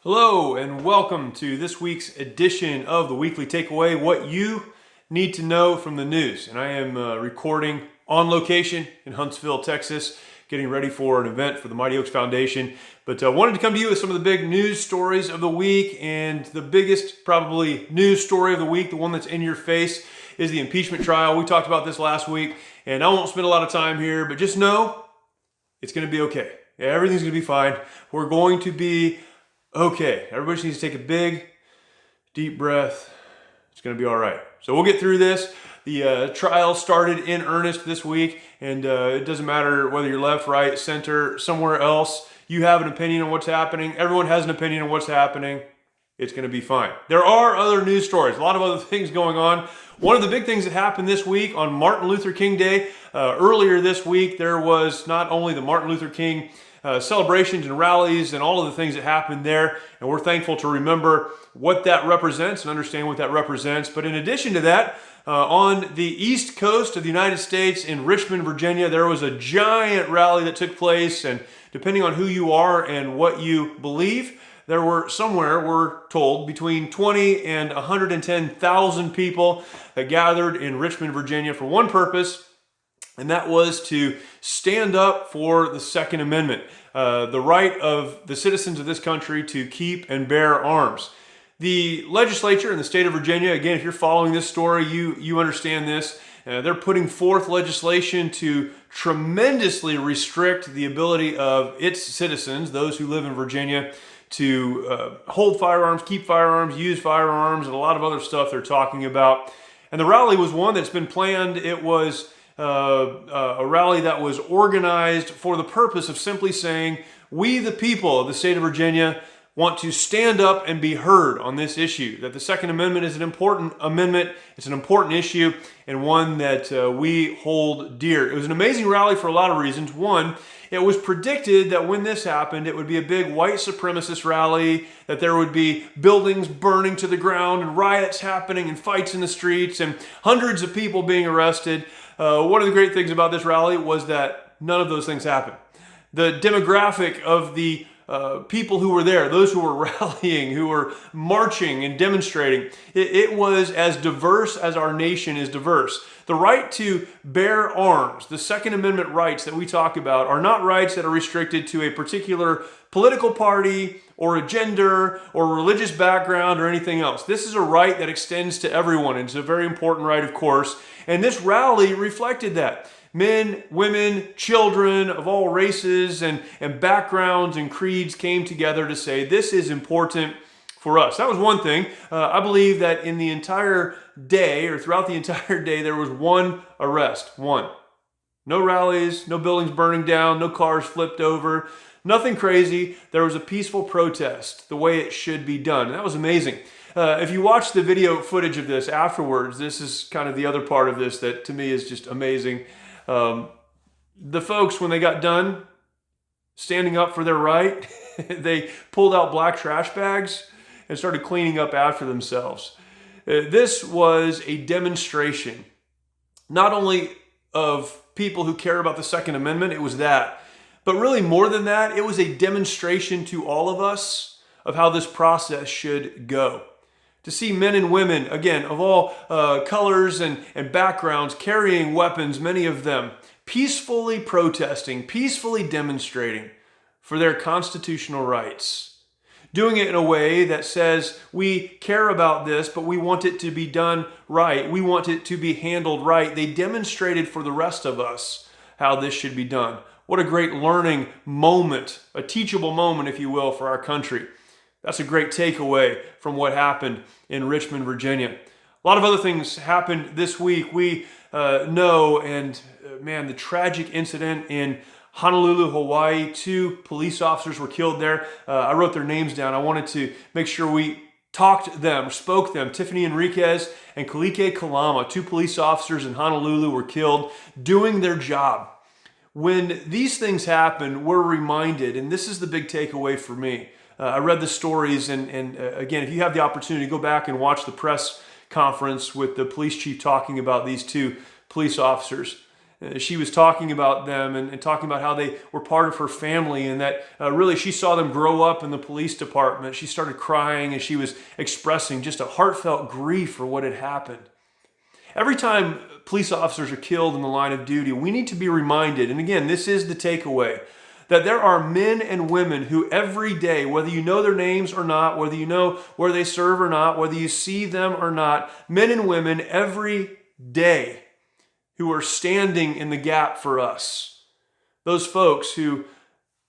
Hello and welcome to this week's edition of the Weekly Takeaway, what you need to know from the news. And I am recording on location in Huntsville, Texas, getting ready for an event for the Mighty Oaks Foundation. But wanted to come to you with some of the big news stories of the week, and the biggest probably news story of the week, the one that's in your face, is the impeachment trial. We talked about this last week, and I won't spend a lot of time here, but just know it's going to be okay. Everything's going to be fine. We're going to be okay. Everybody needs to take a big, deep breath. It's going to be all right. So we'll get through this. The trial started in earnest this week, and it doesn't matter whether you're left, right, center, somewhere else. You have an opinion on what's happening. Everyone has an opinion on what's happening. It's going to be fine. There are other news stories, a lot of other things going on. One of the big things that happened this week on Martin Luther King Day, earlier this week, there was not only the Martin Luther King celebrations and rallies and all of the things that happened there, and we're thankful to remember what that represents and understand what that represents. But in addition to that, on the East Coast of the United States in Richmond, Virginia, there was a giant rally that took place, and depending on who you are and what you believe, there were somewhere, we're told, between 20 and 110,000 people that gathered in Richmond, Virginia for one purpose, and that was to stand up for the Second Amendment, the right of the citizens of this country to keep and bear arms. The legislature in the state of Virginia, again, if you're following this story, you understand this. They're putting forth legislation to tremendously restrict the ability of its citizens, those who live in Virginia, to hold firearms, keep firearms, use firearms, and a lot of other stuff they're talking about. And the rally was one that's been planned. It was a rally that was organized for the purpose of simply saying, we the people of the state of Virginia want to stand up and be heard on this issue, that the Second Amendment is an important amendment, it's an important issue, and one that we hold dear. It was an amazing rally for a lot of reasons. One, it was predicted that when this happened, it would be a big white supremacist rally, that there would be buildings burning to the ground and riots happening and fights in the streets and hundreds of people being arrested. One of the great things about this rally was that none of those things happened. The demographic of the people who were there, those who were rallying, who were marching and demonstrating, it was as diverse as our nation is diverse. The right to bear arms, the Second Amendment rights that we talk about, are not rights that are restricted to a particular political party or a gender or religious background or anything else. This is a right that extends to everyone. It's a very important right, of course. And this rally reflected that. Men, women, children of all races and backgrounds and creeds came together to say this is important for us. That was one thing. I believe that in the entire day, or throughout the entire day, there was one arrest. One. No rallies, no buildings burning down, no cars flipped over, nothing crazy. There was a peaceful protest, the way it should be done. And that was amazing. If you watch the video footage of this afterwards, this is kind of the other part of this that to me is just amazing. The folks, when they got done standing up for their right, they pulled out black trash bags and started cleaning up after themselves. This was a demonstration, not only of people who care about the Second Amendment, it was that, but really more than that, it was a demonstration to all of us of how this process should go. To see men and women, again, of all colors and backgrounds, carrying weapons, many of them, peacefully protesting, peacefully demonstrating for their constitutional rights. Doing it in a way that says we care about this, but we want it to be done right. We want it to be handled right. They demonstrated for the rest of us how this should be done. What a great learning moment, a teachable moment, if you will, for our country. That's a great takeaway from what happened in Richmond, Virginia. A lot of other things happened this week. We know, and man, the tragic incident in Honolulu, Hawaii. 2 police officers were killed there. I wrote their names down. I wanted to make sure we talked them, spoke them. Tiffany Enriquez and Kalike Kalama, 2 police officers in Honolulu, were killed doing their job. When these things happen, we're reminded, and this is the big takeaway for me. I read the stories, and again, if you have the opportunity, go back and watch the press conference with the police chief talking about these 2 police officers. She was talking about them and talking about how they were part of her family, and that really she saw them grow up in the police department. She started crying as she was expressing just a heartfelt grief for what had happened. Every time police officers are killed in the line of duty, we need to be reminded, and again, this is the takeaway, that there are men and women who every day, whether you know their names or not, whether you know where they serve or not, whether you see them or not, men and women every day who are standing in the gap for us. Those folks who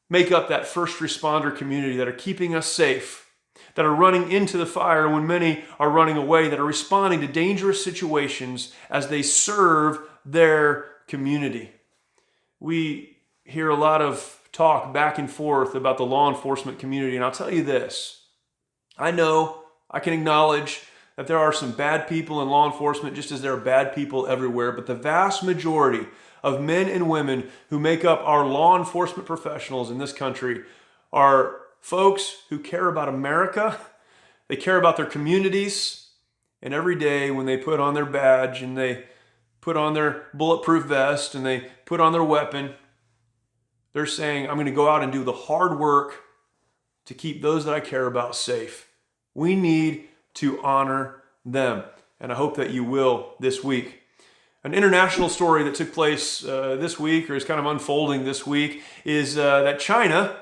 make up that first responder community, that are keeping us safe, that are running into the fire when many are running away, that are responding to dangerous situations as they serve their community. We hear a lot of talk back and forth about the law enforcement community, and I'll tell you this. I know, I can acknowledge that there are some bad people in law enforcement, just as there are bad people everywhere, but the vast majority of men and women who make up our law enforcement professionals in this country are folks who care about America, they care about their communities, and every day when they put on their badge and they put on their bulletproof vest and they put on their weapon, they're saying, I'm going to go out and do the hard work to keep those that I care about safe. We need to honor them, and I hope that you will this week. An international story that took place this week, or is kind of unfolding this week, is that China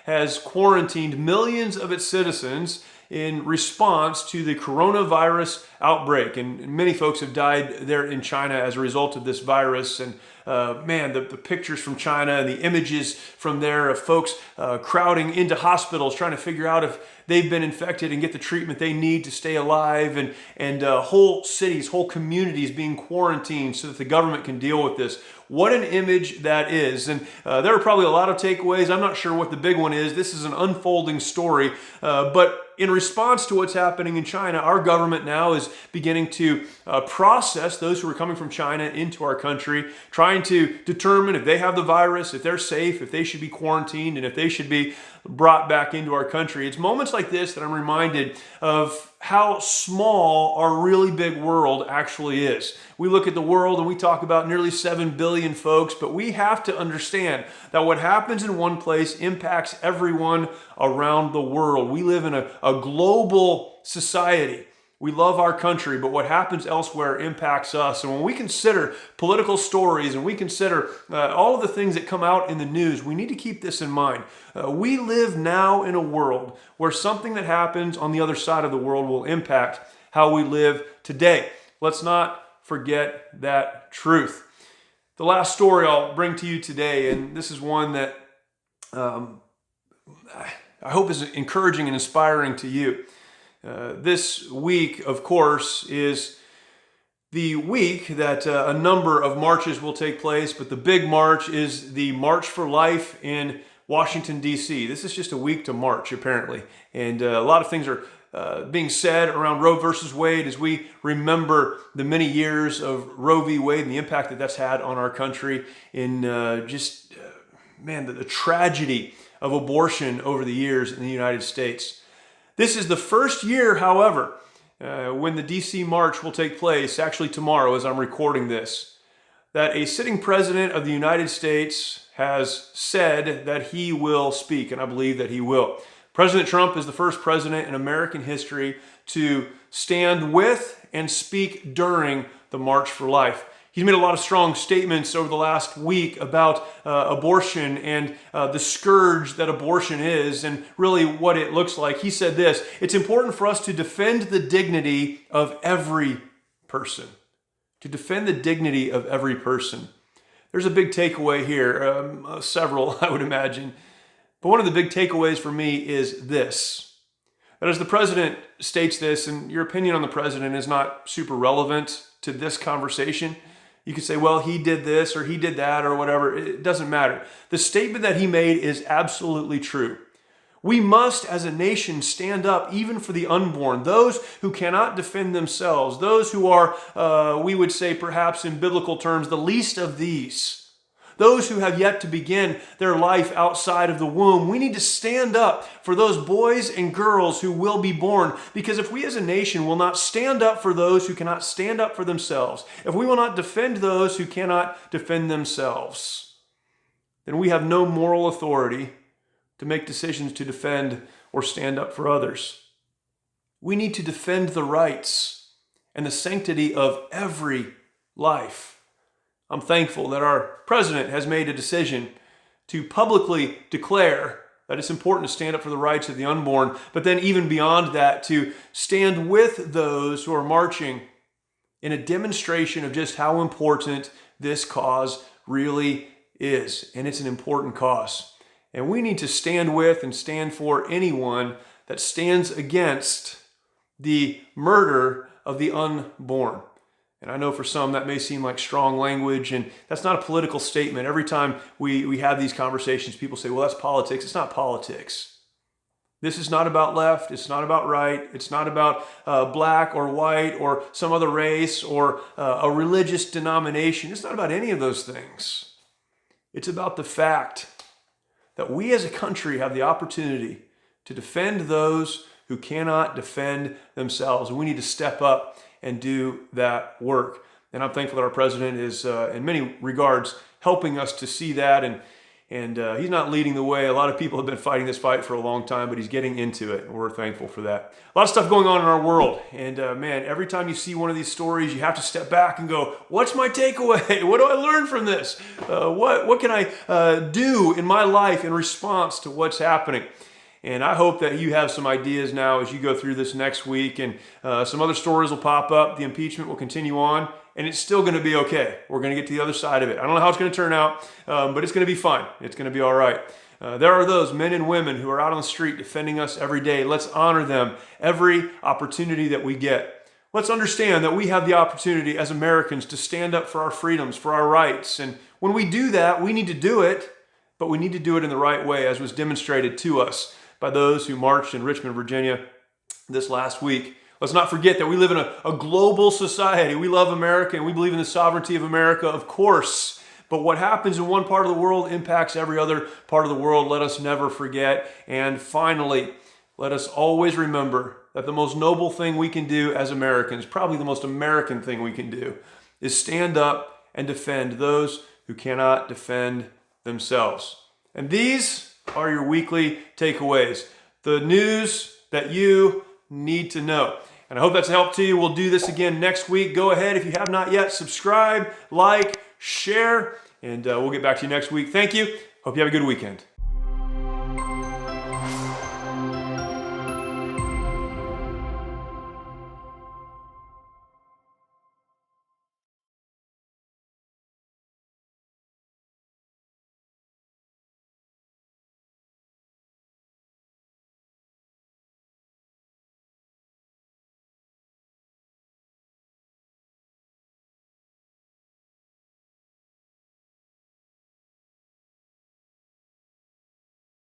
has quarantined millions of ってcitizens in response to the coronavirus outbreak. And many folks have died there in China as a result of this virus. And the pictures from China and the images from there of folks crowding into hospitals trying to figure out if they've been infected and get the treatment they need to stay alive, and whole cities, whole communities being quarantined so that the government can deal with this. What an image that is. And there are probably a lot of takeaways. I'm not sure what the big one is. This is an unfolding story. But in response to what's happening in China, our government now is beginning to process those who are coming from China into our country, trying to determine if they have the virus, if they're safe, if they should be quarantined, and if they should be brought back into our country. It's moments like this that I'm reminded of how small our really big world actually is. We look at the world and we talk about nearly 7 billion folks, but we have to understand that what happens in one place impacts everyone around the world. We live in a global society. We love our country, but what happens elsewhere impacts us. And when we consider political stories and we consider all of the things that come out in the news, we need to keep this in mind. We live now in a world where something that happens on the other side of the world will impact how we live today. Let's not forget that truth. The last story I'll bring to you today, and this is one that I hope is encouraging and inspiring to you. This week, of course, is the week that a number of marches will take place, but the big march is the March for Life in Washington, D.C. This is just a week to march, apparently. And a lot of things are being said around Roe versus Wade as we remember the many years of Roe v. Wade and the impact that that's had on our country in the tragedy of abortion over the years in the United States. This is the first year, however, when the D.C. March will take place, actually tomorrow as I'm recording this, that a sitting president of the United States has said that he will speak, and I believe that he will. President Trump is the first president in American history to stand with and speak during the March for Life. He's made a lot of strong statements over the last week about abortion and the scourge that abortion is and really what it looks like. He said this: it's important for us to defend the dignity of every person. To defend the dignity of every person. There's a big takeaway here, several I would imagine. But one of the big takeaways for me is this: that as the president states this, and your opinion on the president is not super relevant to this conversation, you could say, well, he did this or he did that or whatever. It doesn't matter. The statement that he made is absolutely true. We must, as a nation, stand up even for the unborn, those who cannot defend themselves, those who are, we would say perhaps in biblical terms, the least of these, those who have yet to begin their life outside of the womb. We need to stand up for those boys and girls who will be born, because if we as a nation will not stand up for those who cannot stand up for themselves, if we will not defend those who cannot defend themselves, then we have no moral authority to make decisions to defend or stand up for others. We need to defend the rights and the sanctity of every life. I'm thankful that our president has made a decision to publicly declare that it's important to stand up for the rights of the unborn, but then even beyond that, to stand with those who are marching in a demonstration of just how important this cause really is. And it's an important cause. And we need to stand with and stand for anyone that stands against the murder of the unborn. And I know for some that may seem like strong language, and that's not a political statement. Every time we have these conversations, people say, well, that's politics. It's not politics. This is not about left. It's not about right. It's not about black or white or some other race or a religious denomination. It's not about any of those things. It's about the fact that we as a country have the opportunity to defend those who cannot defend themselves. And we need to step up and do that work. And I'm thankful that our president is, in many regards, helping us to see that. And he's not leading the way. A lot of people have been fighting this fight for a long time, but he's getting into it. And we're thankful for that. A lot of stuff going on in our world. And man, every time you see one of these stories, you have to step back and go, what's my takeaway? What do I learn from this? What can I do in my life in response to what's happening? And I hope that you have some ideas now as you go through this next week, and some other stories will pop up. The impeachment will continue on, and it's still going to be okay. We're going to get to the other side of it. I don't know how it's going to turn out, but it's going to be fine. It's going to be all right. There are those men and women who are out on the street defending us every day. Let's honor them every opportunity that we get. Let's understand that we have the opportunity as Americans to stand up for our freedoms, for our rights. And when we do that, we need to do it, but we need to do it in the right way, as was demonstrated to us by those who marched in Richmond, Virginia this last week. Let's not forget that we live in a global society. We love America and we believe in the sovereignty of America, of course. But what happens in one part of the world impacts every other part of the world. Let us never forget. And finally, let us always remember that the most noble thing we can do as Americans, probably the most American thing we can do, is stand up and defend those who cannot defend themselves. And these are your weekly takeaways, the news that you need to know. And I hope that's a help to you. We'll do this again next week. Go ahead, if you have not yet, subscribe, like, share, and we'll get back to you next week. Thank you. Hope you have a good weekend.